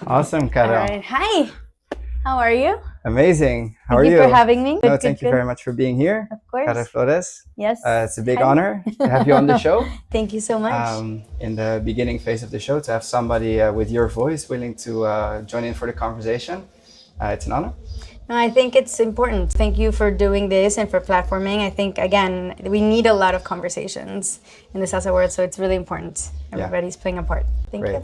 Awesome, All Karel. right. Hi. How are you? Amazing. How are Thank you? you for having me. No, Good, thank good, you good. very much for being here, Of Karel course. Flores. Yes. It's a big Hi. honor to have you on the show. Thank you so much. In the beginning phase of the show, to have somebody with your voice willing to join in for the conversation. It's an honor. No, I think it's important. Thank you for doing this and for platforming. I think, again, we need a lot of conversations in the SASA world, so it's really important. Everybody's playing a part. Thank Great. you.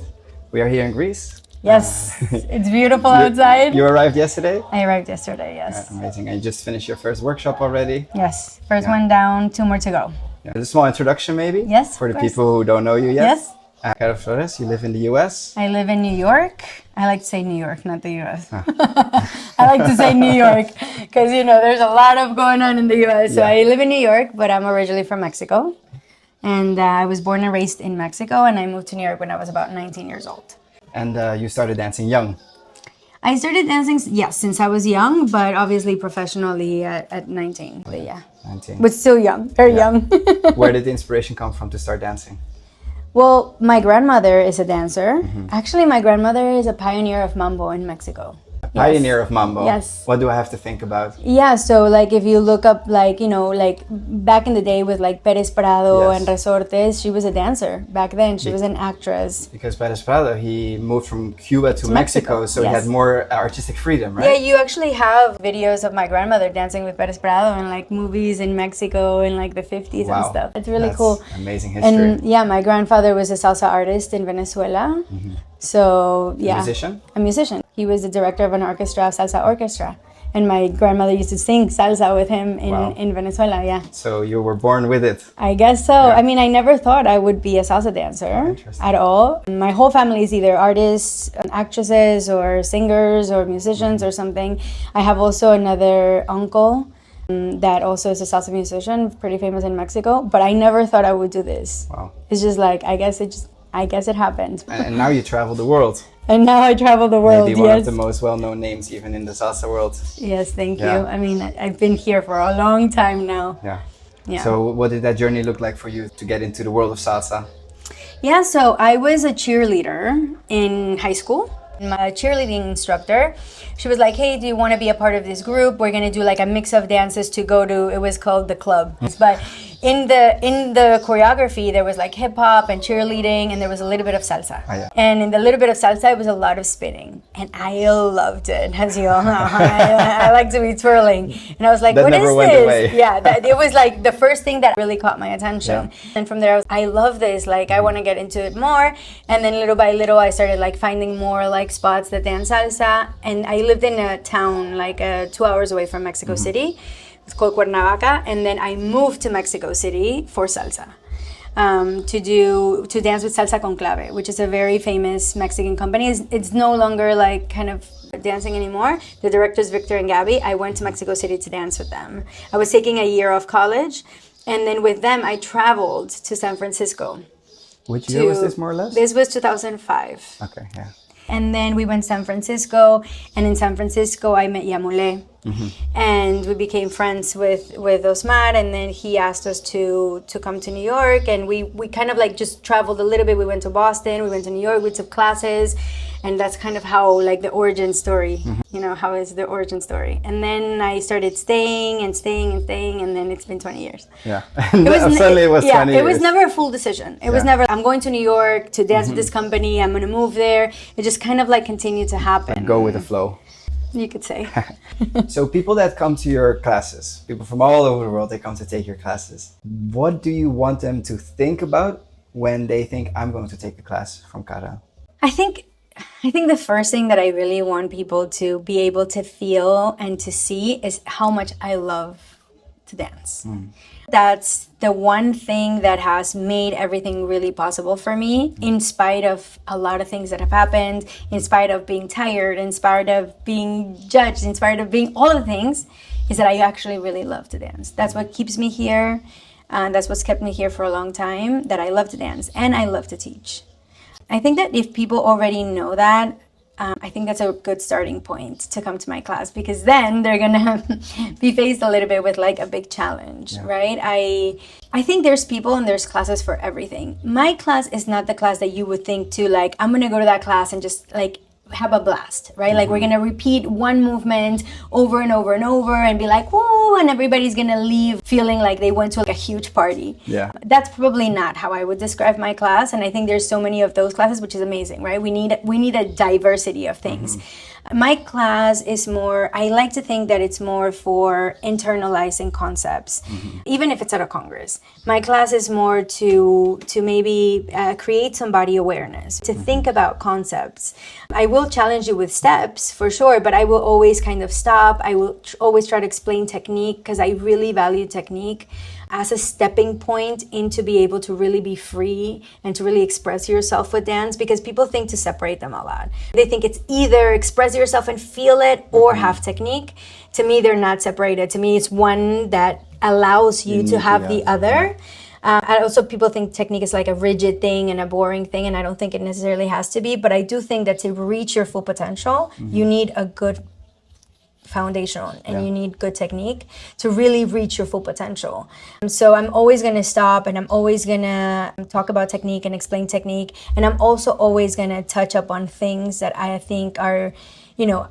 We are here in Greece. Yes, it's beautiful outside. You arrived yesterday? I arrived yesterday, yes. Amazing. And you just finished your first workshop already? Yes, first one down, 2 more to go. A small introduction maybe? Yes, for of the course. people who don't know you yet? Yes. Karel Flores, you live in the US? I live in New York. I like to say New York, not the US. I like to say New York because, there's a lot of going on in the US. So I live in New York, but I'm originally from Mexico. And I was born and raised in Mexico, and I moved to New York when I was about 19 years old. And you started dancing young? I started dancing, yes, since I was young, but obviously professionally at 19. But yeah, 19. But still young, very young. Where did the inspiration come from to start dancing? Well, my grandmother is a dancer. Actually, my grandmother is a pioneer of mambo in Mexico. Pioneer of mambo. Yes. What do I have to think about? Yeah, so if you look up like back in the day with like Pérez Prado and Resortes, she was a dancer back then. She was an actress. Because Pérez Prado, he moved from Cuba to Mexico, so he had more artistic freedom, right? Yeah, you actually have videos of my grandmother dancing with Pérez Prado in like movies in Mexico in like the 50s and stuff. It's really cool. Amazing history. And yeah, my grandfather was a salsa artist in Venezuela. So yeah, a musician. He was the director of an orchestra, salsa orchestra, and my grandmother used to sing salsa with him in Venezuela. Yeah. So you were born with it. I guess so. Yeah. I mean, I never thought I would be a salsa dancer at all. My whole family is either artists, actresses, or singers, or musicians, or something. I have also another uncle that also is a salsa musician, pretty famous in Mexico. But I never thought I would do this. Wow. It's just like I guess it happened. And now you travel the world. And now I travel the world, Maybe one of the most well-known names even in the salsa world. Yes, thank you. I mean, I've been here for a long time now. Yeah. So what did that journey look like for you to get into the world of salsa? Yeah, so I was a cheerleader in high school. My cheerleading instructor, she was like, hey, do you want to be a part of this group? We're going to do like a mix of dances to go to, it was called the club. But in the choreography, there was like hip hop and cheerleading, and there was a little bit of salsa. And in the little bit of salsa, it was a lot of spinning. And I loved it, as you all know. I like to be twirling. And I was like, what is this? Yeah, it was like the first thing that really caught my attention. And from there, I love this. Like, I want to get into it more. And then little by little, I started like finding more like spots that dance salsa. And I lived in a town like 2 hours away from Mexico City. It's called Cuernavaca, and then I moved to Mexico City for salsa, to dance with Salsa con Clave, which is a very famous Mexican company. It's no longer like kind of dancing anymore. The directors Victor and Gabby. I went to Mexico City to dance with them. I was taking a year off college, and then with them I traveled to San Francisco. Which year was this, more or less? This was 2005. Okay, yeah. And then we went to San Francisco, and in San Francisco I met Yamule. And we became friends with Osmar, and then he asked us to come to New York, and we kind of like just traveled a little bit. We went to Boston, we went to New York, we took classes, and that's kind of how like the origin story, how is the origin story. And then I started staying, and then it's been 20 years. Yeah, suddenly it was 20 years. It was never a full decision. It was never, I'm going to New York to dance with this company, I'm going to move there. It just kind of like continued to happen. Go with the flow. You could say. So people that come to your classes, people from all over the world, they come to take your classes. What do you want them to think about when they think, I'm going to take a class from Karel? I think the first thing that I really want people to be able to feel and to see is how much I love to dance. That's the one thing that has made everything really possible for me, in spite of a lot of things that have happened, in spite of being tired, in spite of being judged, in spite of being all the things, is that I actually really love to dance. That's what keeps me here, and that's what's kept me here for a long time, that I love to dance and I love to teach. I think that if people already know that, I think that's a good starting point to come to my class, because then they're gonna be faced a little bit with like a big challenge, right? I think there's people and there's classes for everything. My class is not the class that you would think to like, I'm gonna go to that class and just like have a blast, right? Like we're gonna repeat one movement over and over and over and be like, whoa, and everybody's gonna leave feeling like they went to like a huge party. Yeah. That's probably not how I would describe my class, and I think there's so many of those classes, which is amazing, right? We need a diversity of things. My class is more, I like to think that it's more for internalizing concepts, even if it's at a Congress. My class is more to maybe create some body awareness, to think about concepts. I will challenge you with steps for sure, but I will always kind of stop. I will always try to explain technique because I really value technique as a stepping point into be able to really be free and to really express yourself with dance, because people think to separate them a lot. They think it's either express yourself and feel it or have technique. To me, they're not separated. To me, it's one that allows you to have the other. And also people think technique is like a rigid thing and a boring thing, and I don't think it necessarily has to be, but I do think that to reach your full potential, you need a good foundation and you need good technique to really reach your full potential. So I'm always going to stop and I'm always going to talk about technique and explain technique, and I'm also always going to touch up on things that I think are,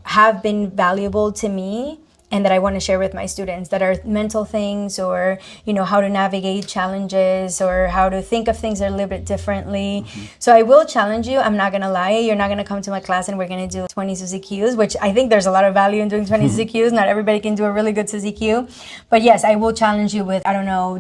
have been valuable to me and that I want to share with my students, that are mental things, or how to navigate challenges, or how to think of things a little bit differently. So I will challenge you. I'm not gonna lie. You're not gonna come to my class and we're gonna do 20 Suzy Qs, which I think there's a lot of value in doing 20 Suzy Qs. Not everybody can do a really good Suzy Q, but yes, I will challenge you with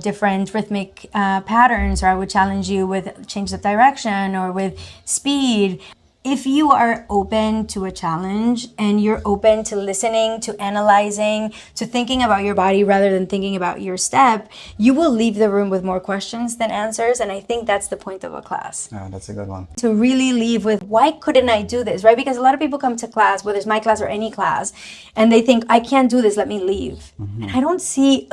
different rhythmic patterns, or I would challenge you with change of direction or with speed. If you are open to a challenge and you're open to listening, to analyzing, to thinking about your body rather than thinking about your step, you will leave the room with more questions than answers. And I think that's the point of a class. Oh, that's a good one. To really leave with, why couldn't I do this, right? Because a lot of people come to class, whether it's my class or any class, and they think, I can't do this, let me leave. And I don't see,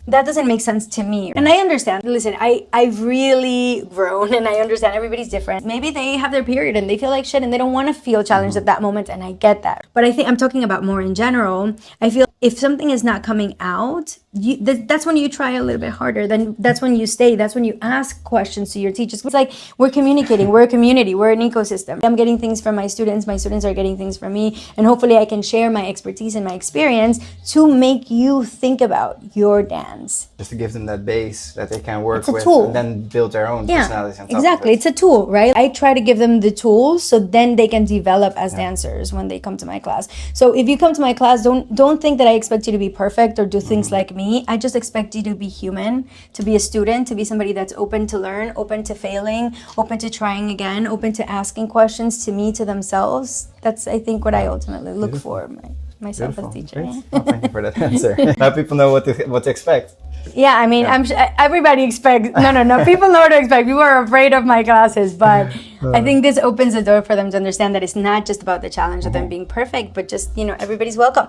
that doesn't make sense to me. And I understand. Listen, I've really grown and I understand everybody's different. Maybe they have their period and they feel like shit and they don't want to feel challenged at that moment, and I get that. But I think I'm talking about more in general. I feel if something is not coming out, that's when you try a little bit harder. Then that's when you stay. That's when you ask questions to your teachers. It's like we're communicating. We're a community. We're an ecosystem. I'm getting things from my students. My students are getting things from me. And hopefully I can share my expertise and my experience to make you think about your dance. Just to give them that base that they can work with tool. and then build their own personalities on top exactly. of it. It's a tool, right? I try to give them the tools so then they can develop as dancers when they come to my class. So if you come to my class, don't think that I expect you to be perfect or do things like me. I just expect you to be human, to be a student, to be somebody that's open to learn, open to failing, open to trying again, open to asking questions to me, to themselves. That's, I think, what I ultimately look for myself as a teacher. Great. Well, thank you for that answer. Now people know what to expect. Yeah, I mean, I'm sure everybody expects. No. People know what to expect. People are afraid of my classes, but I think this opens the door for them to understand that it's not just about the challenge of them being perfect, but just everybody's welcome.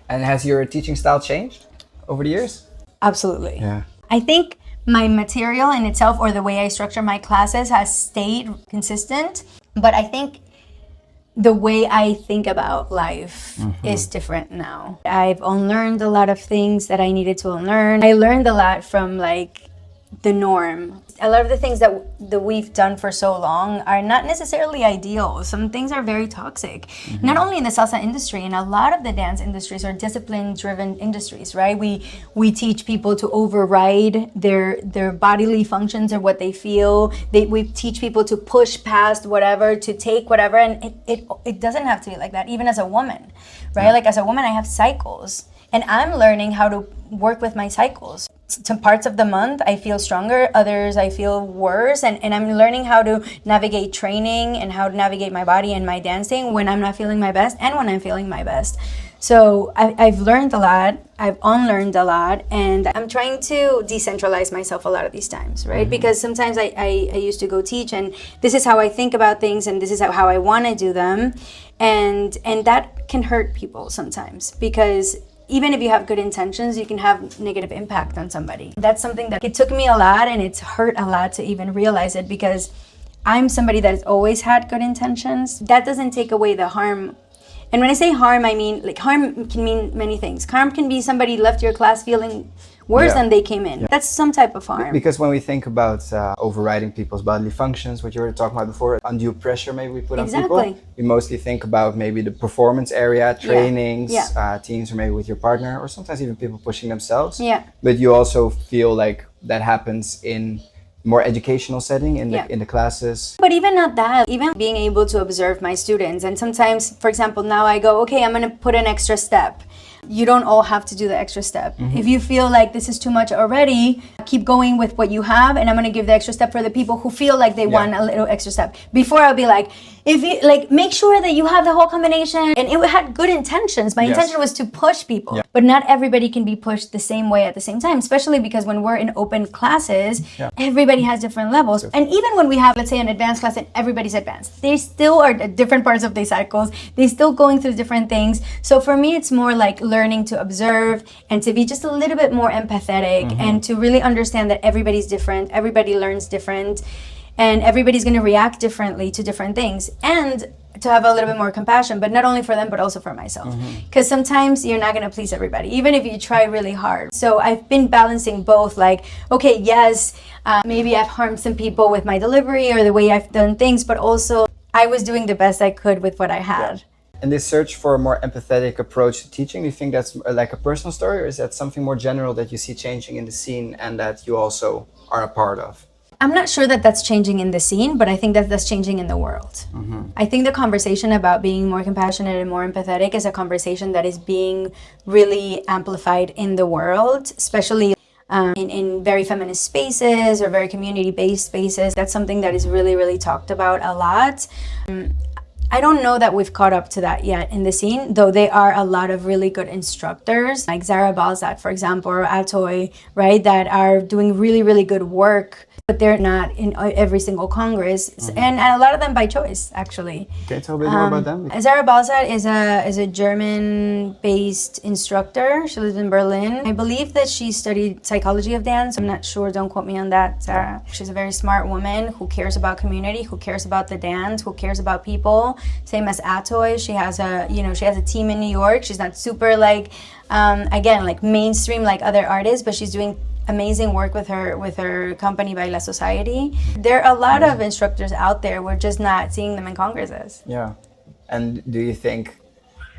And has your teaching style changed over the years? Absolutely. Yeah. I think my material in itself, or the way I structure my classes, has stayed consistent, but I think the way I think about life is different now. I've unlearned a lot of things that I needed to unlearn. I learned a lot from the norm. A lot of the things that we've done for so long are not necessarily ideal. Some things are very toxic. Not only in the salsa industry, in a lot of the dance industries are discipline-driven industries, right? We teach people to override their bodily functions or what they feel. We teach people to push past whatever, to take whatever, and it doesn't have to be like that. Even as a woman, right? Like as a woman, I have cycles, and I'm learning how to work with my cycles. Some parts of the month I feel stronger, others I feel worse, and I'm learning how to navigate training and how to navigate my body and my dancing when I'm not feeling my best and when I'm feeling my best. So I've learned a lot, I've unlearned a lot, and I'm trying to decentralize myself a lot of these times, right? Because sometimes I used to go teach, and this is how I think about things, and this is how I want to do them, and that can hurt people sometimes, because even if you have good intentions, you can have negative impact on somebody. That's something that it took me a lot, and it's hurt a lot to even realize it, because I'm somebody that has always had good intentions. That doesn't take away the harm And when I say harm, I mean, like, harm can mean many things. Harm can be somebody left your class feeling worse than they came in. That's some type of harm. Because when we think about overriding people's bodily functions, what you were talking about before, undue pressure maybe we put on people, we mostly think about maybe the performance area, trainings, teams, or maybe with your partner, or sometimes even people pushing themselves. But you also feel like that happens in more educational setting in the classes. But even not that, even being able to observe my students, and sometimes, for example, now I go, okay, I'm gonna put an extra step. You don't all have to do the extra step. If you feel like this is too much already, keep going with what you have, and I'm gonna give the extra step for the people who feel like they want a little extra step. Before I'll be like, if you like, make sure that you have the whole combination. And it had good intentions. My intention was to push people, but not everybody can be pushed the same way at the same time, especially because when we're in open classes, everybody has different levels. And even when we have, let's say, an advanced class and everybody's advanced, they still are at different parts of their cycles. They're still going through different things. So for me, it's more like learning to observe and to be just a little bit more empathetic and to really understand that everybody's different, everybody learns different, and everybody's going to react differently to different things, and to have a little bit more compassion, but not only for them, but also for myself. Because sometimes you're not going to please everybody, even if you try really hard. So I've been balancing both, like, okay, yes, maybe I've harmed some people with my delivery or the way I've done things, but also I was doing the best I could with what I had. And this search for a more empathetic approach to teaching, do you think that's like a personal story, or is that something more general that you see changing in the scene and that you also are a part of? I'm not sure that that's changing in the scene, but I think that that's changing in the world. I think the conversation about being more compassionate and more empathetic is a conversation that is being really amplified in the world, especially in very feminist spaces or very community-based spaces. That's something that is really, really talked about a lot. I don't know that we've caught up to that yet in the scene, though there are a lot of really good instructors, like Zara Balzat, for example, or Atoy, right, that are doing really, really good work, but they're not in every single Congress, and a lot of them by choice, actually. Can you tell a bit more about them? Zara Balzat is a German-based instructor. She lives in Berlin. I believe that she studied psychology of dance. I'm not sure, don't quote me on that, Zara. She's a very smart woman who cares about community, who cares about the dance, who cares about people. Same as Atoy. She has a team in New York. She's not super like, again, like mainstream like other artists, but she's doing amazing work with her company Baila Society. There are a lot of instructors out there. We're just not seeing them in congresses. Yeah. And do you think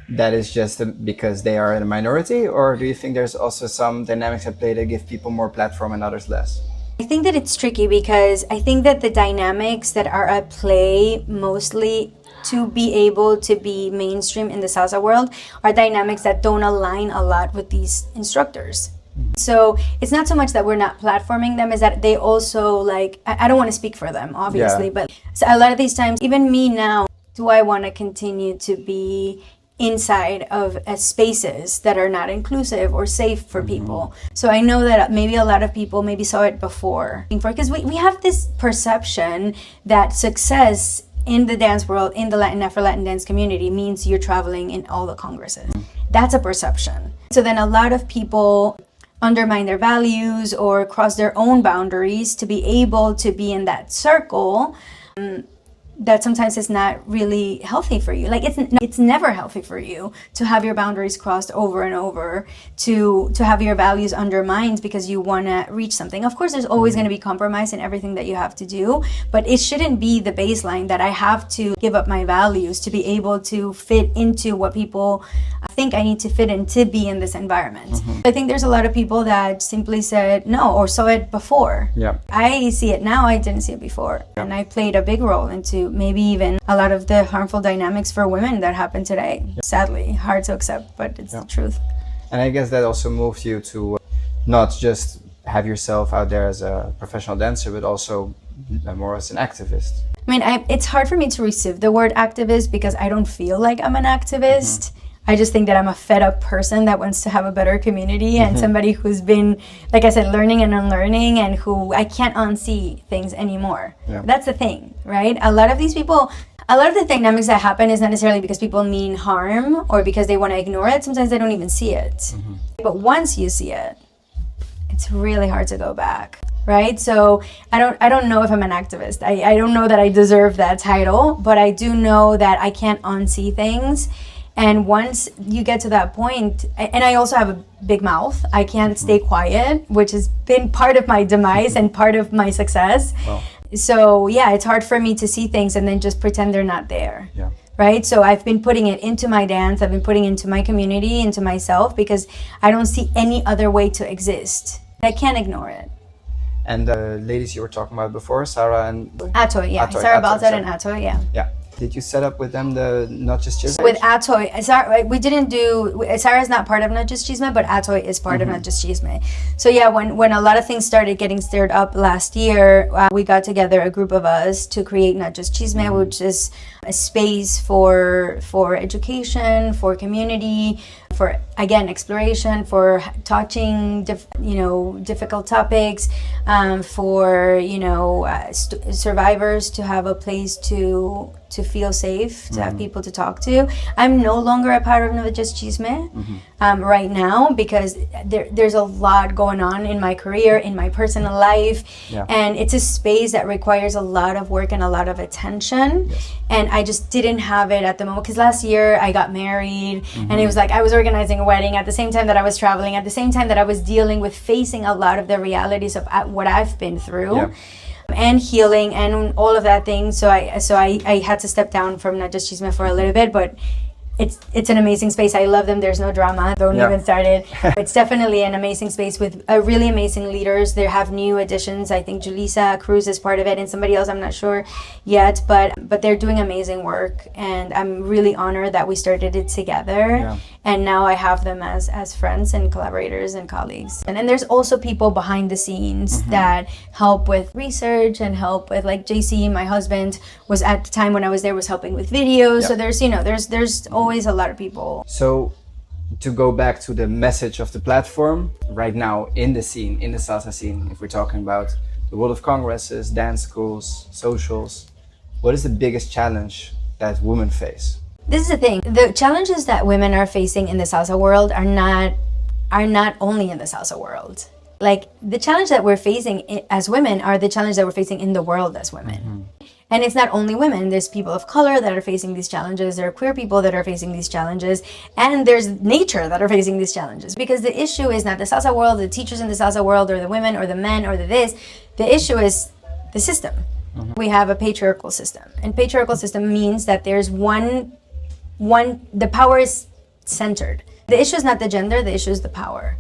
that is just because they are in a minority, or do you think there's also some dynamics at play that give people more platform and others less? I think that it's tricky because I think that the dynamics that are at play mostly to be able to be mainstream in the salsa world are dynamics that don't align a lot with these instructors. So it's not so much that we're not platforming them, is that they also like, I don't want to speak for them, obviously, but so a lot of these times, even me now, do I want to continue to be inside of spaces that are not inclusive or safe for people? So I know that maybe a lot of people maybe saw it before. Because we have this perception that success in the dance world, in the Latin, Afro-Latin dance community, means you're traveling in all the congresses. That's a perception. So then a lot of people undermine their values or cross their own boundaries to be able to be in that circle that sometimes is not really healthy for you. Like it's never healthy for you to have your boundaries crossed over and over, to have your values undermined because you want to reach something. Of course, there's always going to be compromise in everything that you have to do, but it shouldn't be the baseline that I have to give up my values to be able to fit into what people think I need to fit in to be in this environment. I think there's a lot of people that simply said no or saw it before. I see it now, I didn't see it before. And I played a big role into maybe even a lot of the harmful dynamics for women that happen today. Sadly, hard to accept, but it's the truth. And I guess that also moves you to not just have yourself out there as a professional dancer, but also more as an activist. I mean, it's hard for me to receive the word activist because I don't feel like I'm an activist. I just think that I'm a fed up person that wants to have a better community and somebody who's been, like I said, learning and unlearning, and who I can't unsee things anymore. That's the thing, right? A lot of these people, a lot of the dynamics that happen is not necessarily because people mean harm or because they want to ignore it. Sometimes they don't even see it. But once you see it, it's really hard to go back, right? So I don't know if I'm an activist. I don't know that I deserve that title, but I do know that I can't unsee things. And once you get to that point, and I also have a big mouth, I can't stay quiet, which has been part of my demise and part of my success. Wow. So yeah, it's hard for me to see things and then just pretend they're not there. Yeah. Right? So I've been putting it into my dance, I've been putting it into my community, into myself, because I don't see any other way to exist. I can't ignore it. And the ladies you were talking about before, Sarah and... Atoy, yeah. Sarah Balzar and Atoy, yeah. Yeah. Did you set up with them the Not Just Cheeseme? With Atoy, Sarah, we didn't do, Sarah's not part of Not Just Cheeseme, but Atoy is part of Not Just Cheeseme. So yeah, when a lot of things started getting stirred up last year, we got together, a group of us, to create Not Just Cheeseme, which is a space for education, for community, for, again, exploration, for touching difficult topics, for survivors to have a place to feel safe, to have people to talk to. I'm no longer a part of Just Cheeseme right now, because there's a lot going on in my career, in my personal life, and it's a space that requires a lot of work and a lot of attention. And I just didn't have it at the moment, because last year I got married, and it was like I was organizing a wedding at the same time that I was traveling, at the same time that I was dealing with facing a lot of the realities of what I've been through. And healing and all of that thing. So I had to step down from Not Just Cheeseme for a little bit, but it's an amazing space. I love them. There's no drama. Don't even start it. It's definitely an amazing space with really amazing leaders. They have new additions. I think Julissa Cruz is part of it, and somebody else I'm not sure yet, but they're doing amazing work, and I'm really honored that we started it together. And now I have them as friends and collaborators and colleagues. And then there's also people behind the scenes that help with research and help with, like JC, my husband, was at the time when I was there, was helping with videos. So there's always a lot of people. So to go back to the message of the platform, right now in the scene, in the SASA scene, if we're talking about the world of congresses, dance schools, socials, what is the biggest challenge that women face? This is the thing. The challenges that women are facing in the salsa world are not only in the salsa world. Like, the challenge that we're facing as women are the challenge that we're facing in the world as women. And it's not only women. There's people of color that are facing these challenges. There are queer people that are facing these challenges. And there's nature that are facing these challenges. Because the issue is not the salsa world, the teachers in the salsa world, or the women, or the men, or the this. The issue is the system. We have a patriarchal system. And patriarchal system means that there's the power is centered. The issue is not the gender, the issue is the power.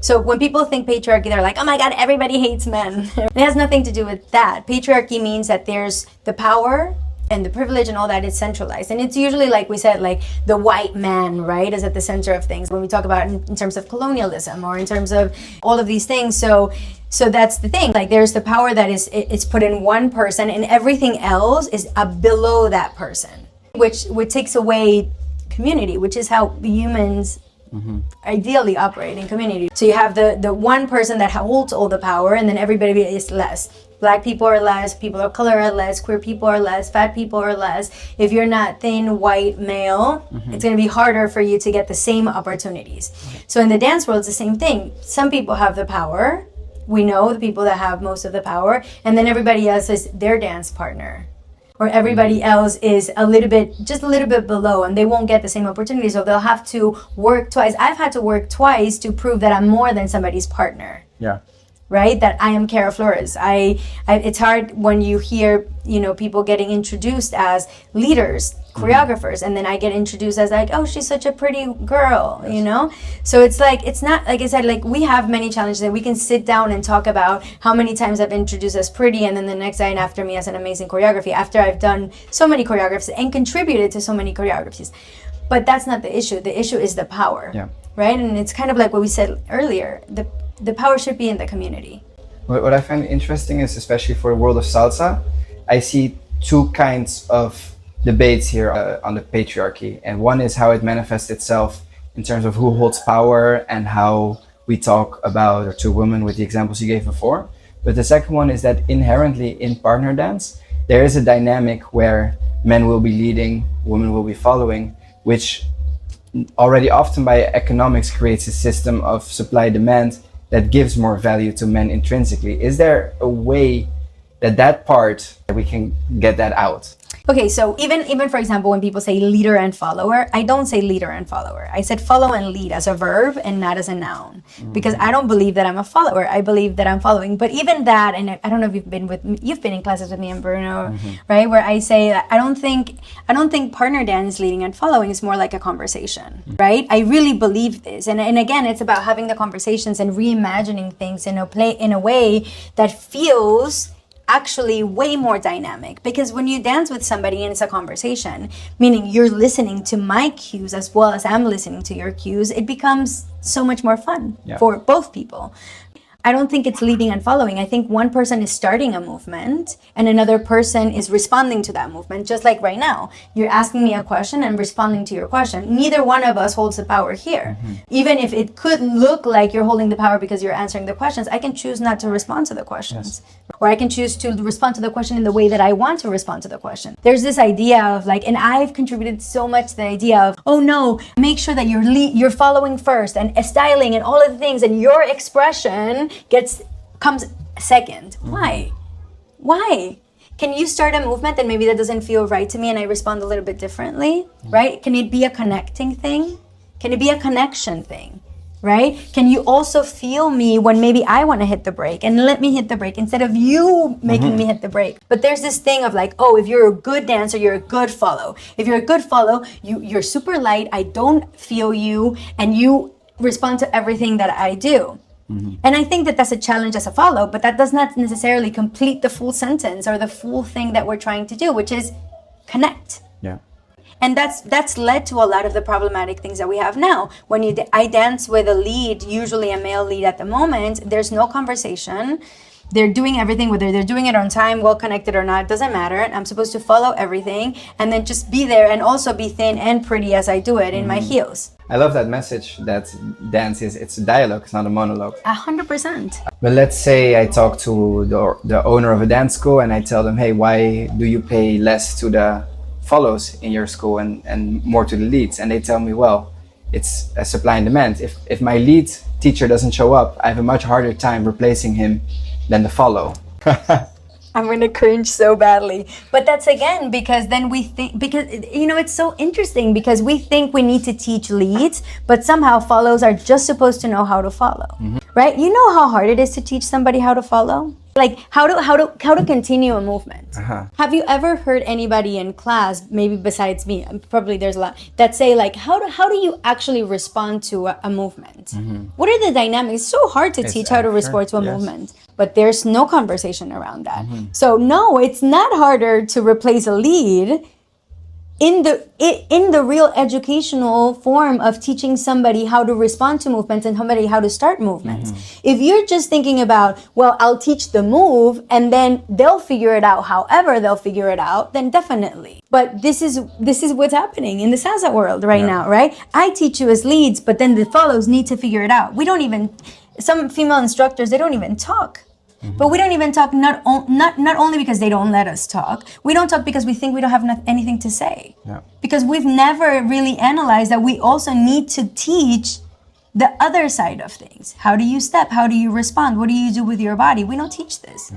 So when people think patriarchy, they're like, oh my God, everybody hates men. It has nothing to do with that. Patriarchy means that there's the power and the privilege and all that is centralized. And it's usually, like we said, like the white man, right, is at the center of things. When we talk about in terms of colonialism or in terms of all of these things. So that's the thing. Like, there's the power that it's put in one person, and everything else is below that person, which takes away community, which is how humans ideally operate in community. So you have the one person that holds all the power, and then everybody is less. Black people are less, people of color are less, queer people are less, fat people are less. If you're not thin, white, male, it's going to be harder for you to get the same opportunities. So in the dance world, it's the same thing. Some people have the power. We know the people that have most of the power, and then everybody else is their dance partner. Or everybody else is just a little bit below, and they won't get the same opportunity. So they'll have to work twice. I've had to work twice to prove that I'm more than somebody's partner. Right? That I am Karel Flores. It's hard when you hear, people getting introduced as leaders, choreographers, and then I get introduced as like, oh, she's such a pretty girl, So it's like, it's not, like I said, like, we have many challenges, and we can sit down and talk about how many times I've introduced as pretty, and then the next day and after me as an amazing choreography, after I've done so many choreographies and contributed to so many choreographies. But that's not the issue. The issue is the power, right? And it's kind of like what we said earlier, the power should be in the community. What I find interesting is, especially for the world of salsa, I see two kinds of debates here on the patriarchy. And one is how it manifests itself in terms of who holds power and how we talk about, or to women with the examples you gave before. But the second one is that inherently in partner dance, there is a dynamic where men will be leading, women will be following, which already often by economics creates a system of supply-demand that gives more value to men intrinsically. Is there a way that part we can get that out? Okay, so even for example, when people say leader and follower, I don't say leader and follower. I said follow and lead as a verb and not as a noun, because I don't believe that I'm a follower. I believe that I'm following. But even that, and I don't know if you've been in classes with me and Bruno, right? Where I say I don't think partner dance leading and following is more like a conversation, right? I really believe this, and again, it's about having the conversations and reimagining things in a way that feels actually way more dynamic. Because when you dance with somebody and it's a conversation, meaning you're listening to my cues as well as I'm listening to your cues, it becomes so much more fun for both people. I don't think it's leading and following. I think one person is starting a movement and another person is responding to that movement. Just like right now, you're asking me a question and responding to your question. Neither one of us holds the power here. Even if it could look like you're holding the power because you're answering the questions, I can choose not to respond to the questions. Or I can choose to respond to the question in the way that I want to respond to the question. There's this idea of like, and I've contributed so much to the idea of, oh no, make sure that you're following first and styling and all of the things, and your expression comes second. Why? Can you start a movement and maybe that doesn't feel right to me and I respond a little bit differently, right? Can it be a connecting thing? Can it be a connection thing, right? Can you also feel me when maybe I want to hit the brake and let me hit the brake instead of you making me hit the brake? But there's this thing of like, oh, if you're a good dancer, you're a good follow. If you're a good follow, you're super light, I don't feel you, and you respond to everything that I do. And I think that that's a challenge as a follow, but that does not necessarily complete the full sentence or the full thing that we're trying to do, which is connect. Yeah. And that's led to a lot of the problematic things that we have now. When I dance with a lead, usually a male lead at the moment, there's no conversation. They're doing everything, whether they're doing it on time, well connected or not, doesn't matter. I'm supposed to follow everything and then just be there and also be thin and pretty as I do it in my heels. I love that message that dance it's a dialogue, it's not a monologue. 100%. But let's say I talk to the owner of a dance school and I tell them, hey, why do you pay less to the follows in your school and more to the leads? And they tell me, well, it's a supply and demand. If my lead teacher doesn't show up, I have a much harder time replacing him than the follow. I'm going to cringe so badly. But that's again, because then we think, because, it's so interesting because we think we need to teach leads, but somehow follows are just supposed to know how to follow, right? You know how hard it is to teach somebody how to follow? Like how to continue a movement. Have you ever heard anybody in class, maybe besides me, probably there's a lot, that say like, how do you actually respond to a movement? What are the dynamics? It's so hard to teach how to respond to a movement, but there's no conversation around that. So no, it's not harder to replace a lead in the real educational form of teaching somebody how to respond to movements and somebody how to start movements. If you're just thinking about, well, I'll teach the move and then they'll figure it out however they'll figure it out, then definitely. But this is what's happening in the SASA world right now, right? I teach you as leads, but then the follows need to figure it out. Some female instructors, they don't even talk. But we don't even talk, not only because they don't let us talk. We don't talk because we think we don't have anything to say. Because we've never really analyzed that we also need to teach the other side of things. How do you step? How do you respond? What do you do with your body? We don't teach this.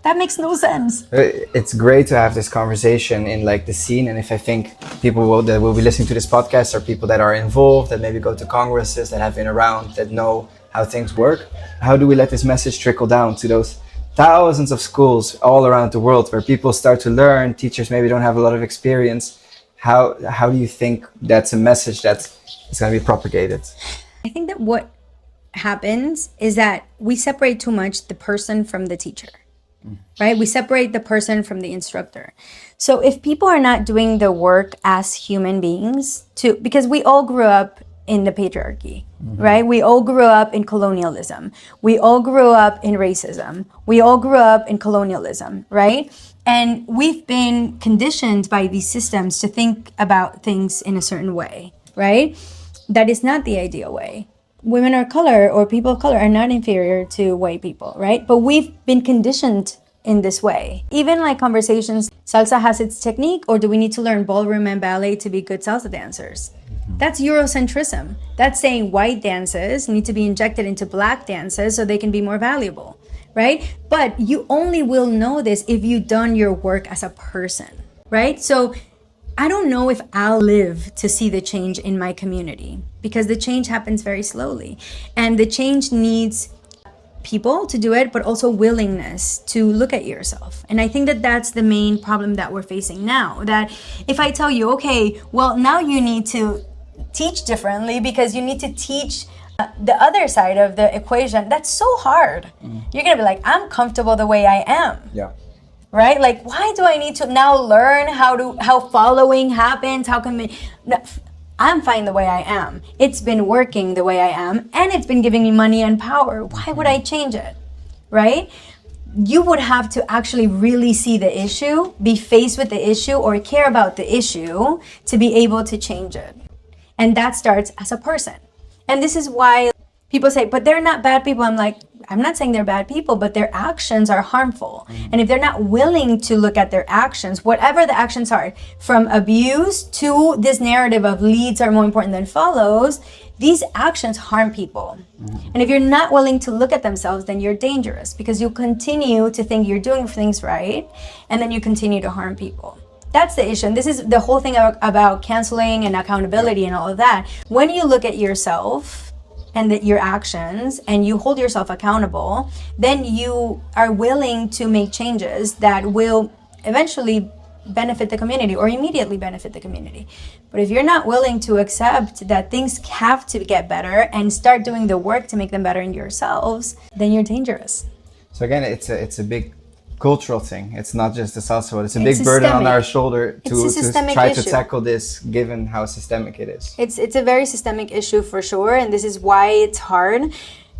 That makes no sense. It's great to have this conversation in like the scene, and if I think people that will be listening to this podcast are people that are involved, that maybe go to congresses, that have been around, that know how things work. How do we let this message trickle down to those thousands of schools all around the world where people start to learn, teachers maybe don't have a lot of experience? How do you think that's a message that is going to be propagated? I think that what happens is that we separate too much the person from the teacher, right? We separate the person from the instructor. So if people are not doing the work as human beings, because we all grew up in the patriarchy, right? We all grew up in colonialism. We all grew up in racism. We all grew up in colonialism, right? And we've been conditioned by these systems to think about things in a certain way, right? That is not the ideal way. Women of color or people of color are not inferior to white people, right? But we've been conditioned in this way. Even like conversations, salsa has its technique, or do we need to learn ballroom and ballet to be good salsa dancers? That's Eurocentrism. That's saying white dances need to be injected into black dances so they can be more valuable, right? But you only will know this if you've done your work as a person. right? So I don't know if I'll live to see the change in my community, because the change happens very slowly, and the change needs people to do it, but also willingness to look at yourself. And I think that that's the main problem that we're facing now. That if I tell you, okay, well, now you need to teach differently because you need to teach the other side of the equation, that's so hard. You're gonna be like, I'm comfortable the way I am. Yeah. Right? Like, why do I need to now learn how following happens? How can we? No, I'm fine the way I am. It's been working the way I am, and it's been giving me money and power. Why would I change it? Right? You would have to actually really see the issue, be faced with the issue, or care about the issue to be able to change it. And that starts as a person. And this is why people say, but they're not bad people. I'm like, I'm not saying they're bad people, but their actions are harmful. And if they're not willing to look at their actions, whatever the actions are, from abuse to this narrative of leads are more important than follows, these actions harm people. And if you're not willing to look at themselves, then you're dangerous, because you continue to think you're doing things right, and then you continue to harm people. That's the issue. And this is the whole thing about canceling and accountability and all of that. When you look at yourself and your actions, and you hold yourself accountable, then you are willing to make changes that will eventually benefit the community or immediately benefit the community. But if you're not willing to accept that things have to get better and start doing the work to make them better in yourselves, then you're dangerous. So again, it's a big cultural thing. It's not just the SASA, but it's a big burden on our shoulder to try to tackle this, given how systemic it is. It's a very systemic issue for sure, and this is why it's hard.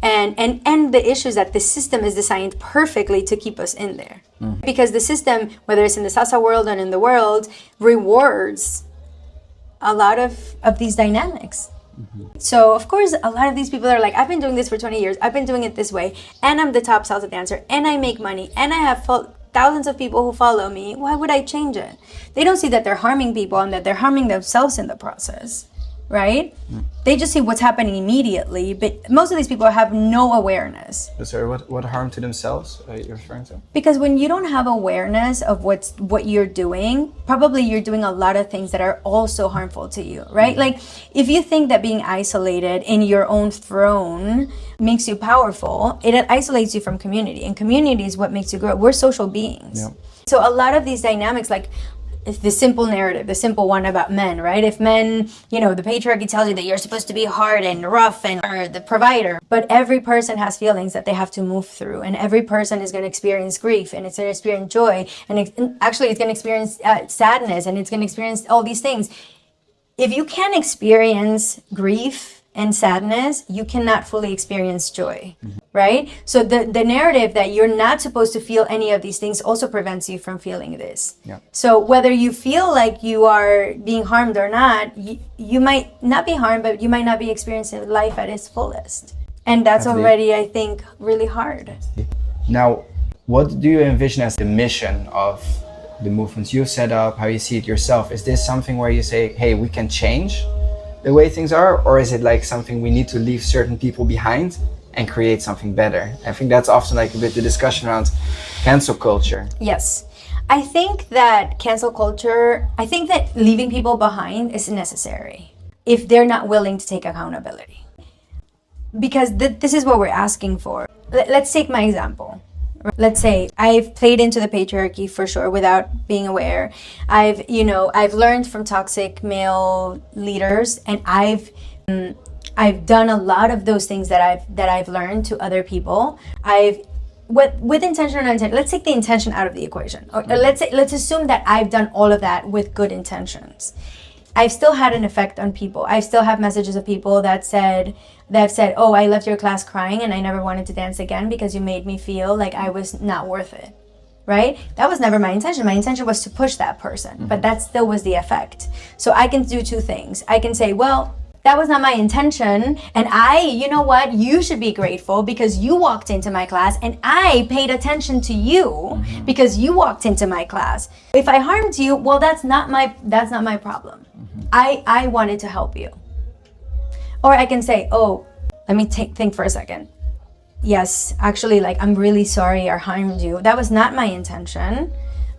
And the issue is that the system is designed perfectly to keep us in there. Because the system, whether it's in the SASA world and in the world, rewards a lot of these dynamics. So of course, a lot of these people are like, I've been doing this for 20 years, I've been doing it this way, and I'm the top salsa dancer, and I make money, and I have thousands of people who follow me. Why would I change it? They don't see that they're harming people and that they're harming themselves in the process, right? They just see what's happening immediately, but most of these people have no awareness. Sorry, what harm to themselves are you referring to? Because when you don't have awareness of what you're doing, probably you're doing a lot of things that are also harmful to you, right? Like, if you think that being isolated in your own throne makes you powerful, it isolates you from community, and community is what makes you grow. We're social beings. Yeah. So a lot of these dynamics, like, it's the simple narrative, the simple one about men, right? If men, the patriarchy tells you that you're supposed to be hard and rough and are the provider, but every person has feelings that they have to move through, and every person is going to experience grief, and it's going to experience joy, and it's going to experience sadness, and it's going to experience all these things. If you can't experience grief and sadness, you cannot fully experience joy, right? So the narrative that you're not supposed to feel any of these things also prevents you from feeling this. Yeah. So whether you feel like you are being harmed or not, you might not be harmed, but you might not be experiencing life at its fullest. And that's already, I think, really hard. Now, what do you envision as the mission of the movements you've set up, how you see it yourself? Is this something where you say, hey, we can change the way things are, or is it like something we need to leave certain people behind and create something better? I think that's often like a bit the discussion around cancel culture. Yes. I think that cancel culture, I think that leaving people behind is necessary if they're not willing to take accountability. Because this is what we're asking for. Let's take my example. Let's say I've played into the patriarchy for sure without being aware. I've learned from toxic male leaders, and I've done a lot of those things that I've learned to other people. With intention or unintention. Let's take the intention out of the equation. Or let's assume that I've done all of that with good intentions. I've still had an effect on people. I still have messages of people that have said, oh, I left your class crying and I never wanted to dance again because you made me feel like I was not worth it, right? That was never my intention. My intention was to push that person, but that still was the effect. So I can do two things. I can say, well, that was not my intention, and you know what? You should be grateful because you walked into my class and I paid attention to you because you walked into my class. If I harmed you, well, that's not my problem. I wanted to help you. Or I can say, oh, let me think for a second. Yes, actually, I'm really sorry I harmed you. That was not my intention,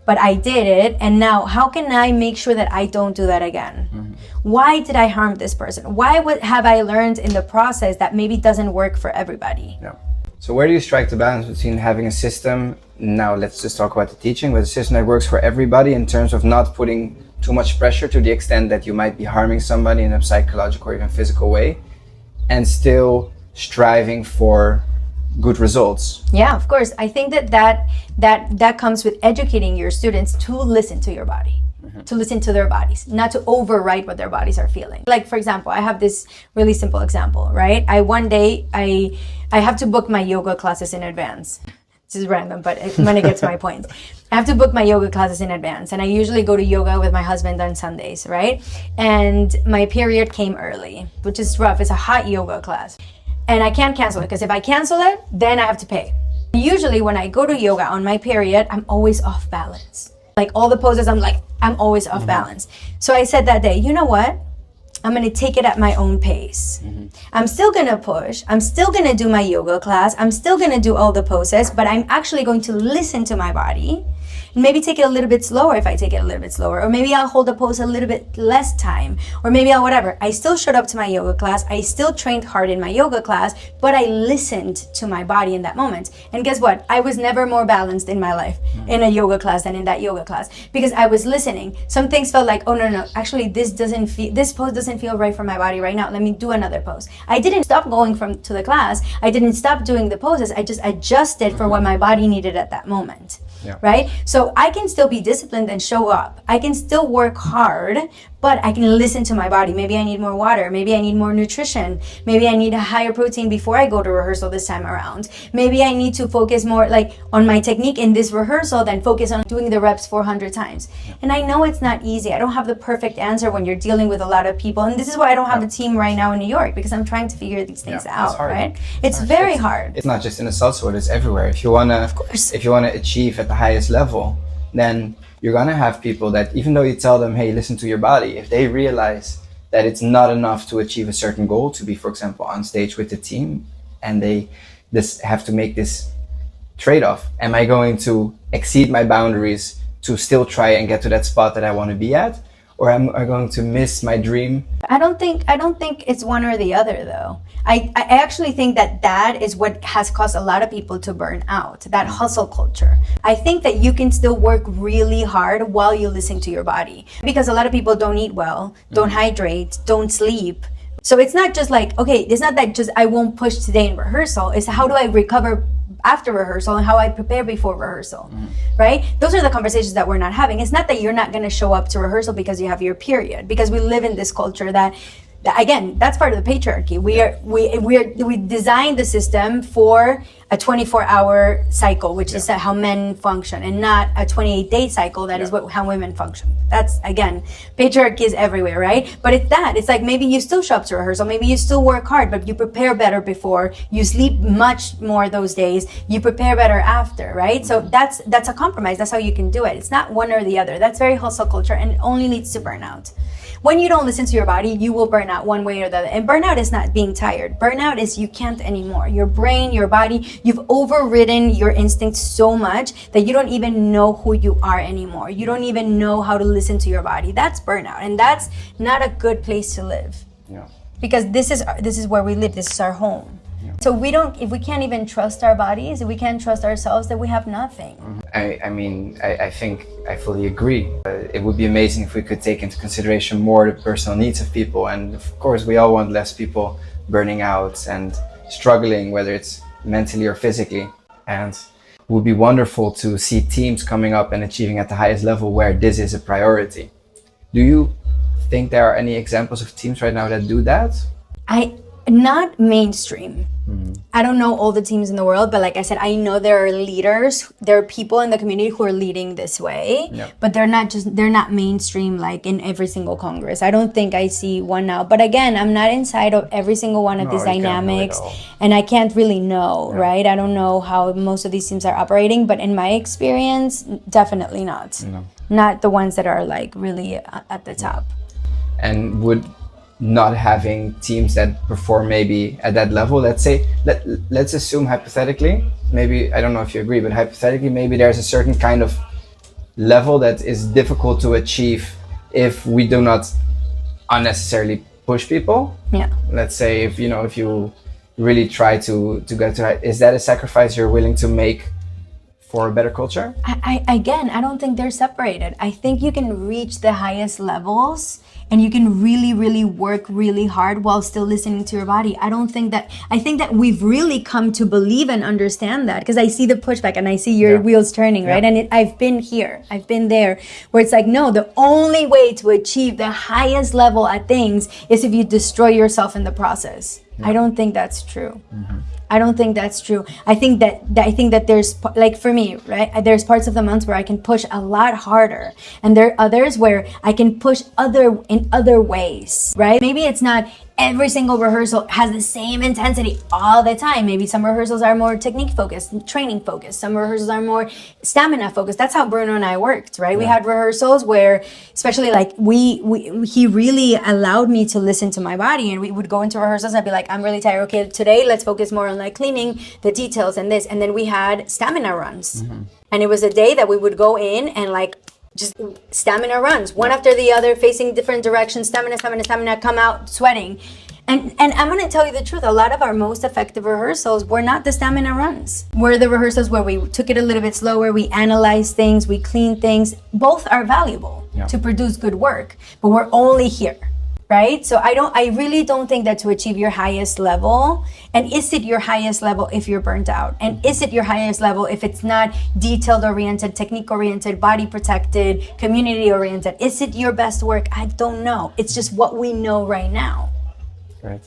but I did it, and now how can I make sure that I don't do that again? Why did I harm this person? Why have I learned in the process that maybe doesn't work for everybody? Yeah. So where do you strike the balance between having a system, now let's just talk about the teaching, but a system that works for everybody in terms of not putting too much pressure to the extent that you might be harming somebody in a psychological or even physical way, and still striving for good results? Yeah, of course. I think that comes with educating your students to listen to your body, to listen to their bodies, not to overwrite what their bodies are feeling. Like, for example, I have this really simple example, right? One day I have to book my yoga classes in advance. This is random, but when it gets my point. I have to book my yoga classes in advance, and I usually go to yoga with my husband on Sundays, right? And my period came early, which is rough. It's a hot yoga class. And I can't cancel it, because if I cancel it, then I have to pay. Usually when I go to yoga on my period, I'm always off balance. Like all the poses, I'm always off balance. So I said that day, you know what? I'm going to take it at my own pace. I'm still going to push. I'm still going to do my yoga class. I'm still going to do all the poses, but I'm actually going to listen to my body. And maybe take it a little bit slower if I take it a little bit slower. Or maybe I'll hold the pose a little bit less time. Or maybe I'll whatever. I still showed up to my yoga class. I still trained hard in my yoga class, but I listened to my body in that moment. And guess what? I was never more balanced in my life in a yoga class than in that yoga class, because I was listening. Some things felt like, oh no, actually this pose doesn't feel right for my body right now. Let me do another pose. I didn't stop going to the class. I didn't stop doing the poses. I just adjusted for what my body needed at that moment. Yeah. Right? So I can still be disciplined and show up. I can still work hard, but I can listen to my body. Maybe I need more water. Maybe I need more nutrition. Maybe I need a higher protein before I go to rehearsal this time around. Maybe I need to focus more on my technique in this rehearsal than focus on doing the reps 400 times. Yeah. And I know it's not easy. I don't have the perfect answer when you're dealing with a lot of people. And this is why I don't have a team right now in New York, because I'm trying to figure these things out, right? It's very hard. It's not just in the salsa world, it's everywhere. If you wanna achieve at the highest level, then you're gonna have people that, even though you tell them, hey, listen to your body, if they realize that it's not enough to achieve a certain goal, to be, for example, on stage with the team, and they have to make this trade-off. Am I going to exceed my boundaries to still try and get to that spot that I want to be at? Or am I going to miss my dream? I don't think it's one or the other, though. I actually think that is what has caused a lot of people to burn out, that hustle culture. I think that you can still work really hard while you listen to your body, because a lot of people don't eat well, don't hydrate, don't sleep. So it's not just like, okay, it's not that just I won't push today in rehearsal. It's how do I recover after rehearsal and how I prepare before rehearsal, right? Those are the conversations that we're not having. It's not that you're not going to show up to rehearsal because you have your period, because we live in this culture that again, that's part of the patriarchy. We designed the system for a 24-hour cycle, which is how men function, and not a 28-day cycle. That is how women function. That's, again, patriarchy is everywhere, right? But it's like maybe you still show up to rehearsal, maybe you still work hard, but you prepare better before, you sleep much more those days, you prepare better after, right? So that's a compromise. That's how you can do it. It's not one or the other. That's very hustle culture, and it only leads to burnout. When you don't listen to your body, you will burn out one way or the other. And burnout is not being tired. Burnout is you can't anymore. Your brain, your body, you've overridden your instincts so much that you don't even know who you are anymore. You don't even know how to listen to your body. That's burnout. And that's not a good place to live. Yeah. Because this is where we live. This is our home. Yeah. So if we can't even trust our bodies, if we can't trust ourselves, then we have nothing. I think I fully agree. It would be amazing if we could take into consideration more the personal needs of people. And of course, we all want less people burning out and struggling, whether it's mentally or physically. And it would be wonderful to see teams coming up and achieving at the highest level where this is a priority. Do you think there are any examples of teams right now that do that? Not mainstream. I don't know all the teams in the world, but like I said, I know there are leaders, there are people in the community who are leading this way, but they're not mainstream like in every single Congress. I don't think I see one now. But again, I'm not inside of every single one of these dynamics, and I can't really know, right? I don't know how most of these teams are operating, but in my experience, definitely not. Not the ones that are like really at the top. And would not having teams that perform maybe at that level, let's assume hypothetically, maybe, I don't know if you agree, but hypothetically maybe there's a certain kind of level that is difficult to achieve if we do not unnecessarily push people. Yeah. Let's say if you really try to get to that, is that a sacrifice you're willing to make for a better culture? I don't think they're separated. I think you can reach the highest levels and you can really, really work really hard while still listening to your body. I think that we've really come to believe and understand that, because I see the pushback and I see your wheels turning, right? And I've been here, I've been there, where it's like, no, the only way to achieve the highest level at things is if you destroy yourself in the process. I don't think that's true. I don't think that's true. I think that there's, like, for me, right, there's parts of the months where I can push a lot harder, and there are others where I can push in other ways, right? Maybe it's not every single rehearsal has the same intensity all the time. Maybe some rehearsals are more technique focused, training focused. Some rehearsals are more stamina focused. That's how Bruno and I worked, right? Yeah. We had rehearsals where, especially like he really allowed me to listen to my body, and we would go into rehearsals and I'd be like, I'm really tired. Okay, today let's focus more on like cleaning the details and this. And then we had stamina runs. And it was a day that we would go in and like just stamina runs, one after the other, facing different directions, stamina, come out sweating. And I'm going to tell you the truth, a lot of our most effective rehearsals were not the stamina runs. Were the rehearsals where we took it a little bit slower, we analyzed things, we cleaned things. Both are valuable to produce good work, but we're only here, right? So I really don't think that to achieve your highest level, and is it your highest level if you're burnt out? And is it your highest level if it's not detailed oriented, technique oriented, body protected, community oriented? Is it your best work? I don't know. It's just what we know right now. Right.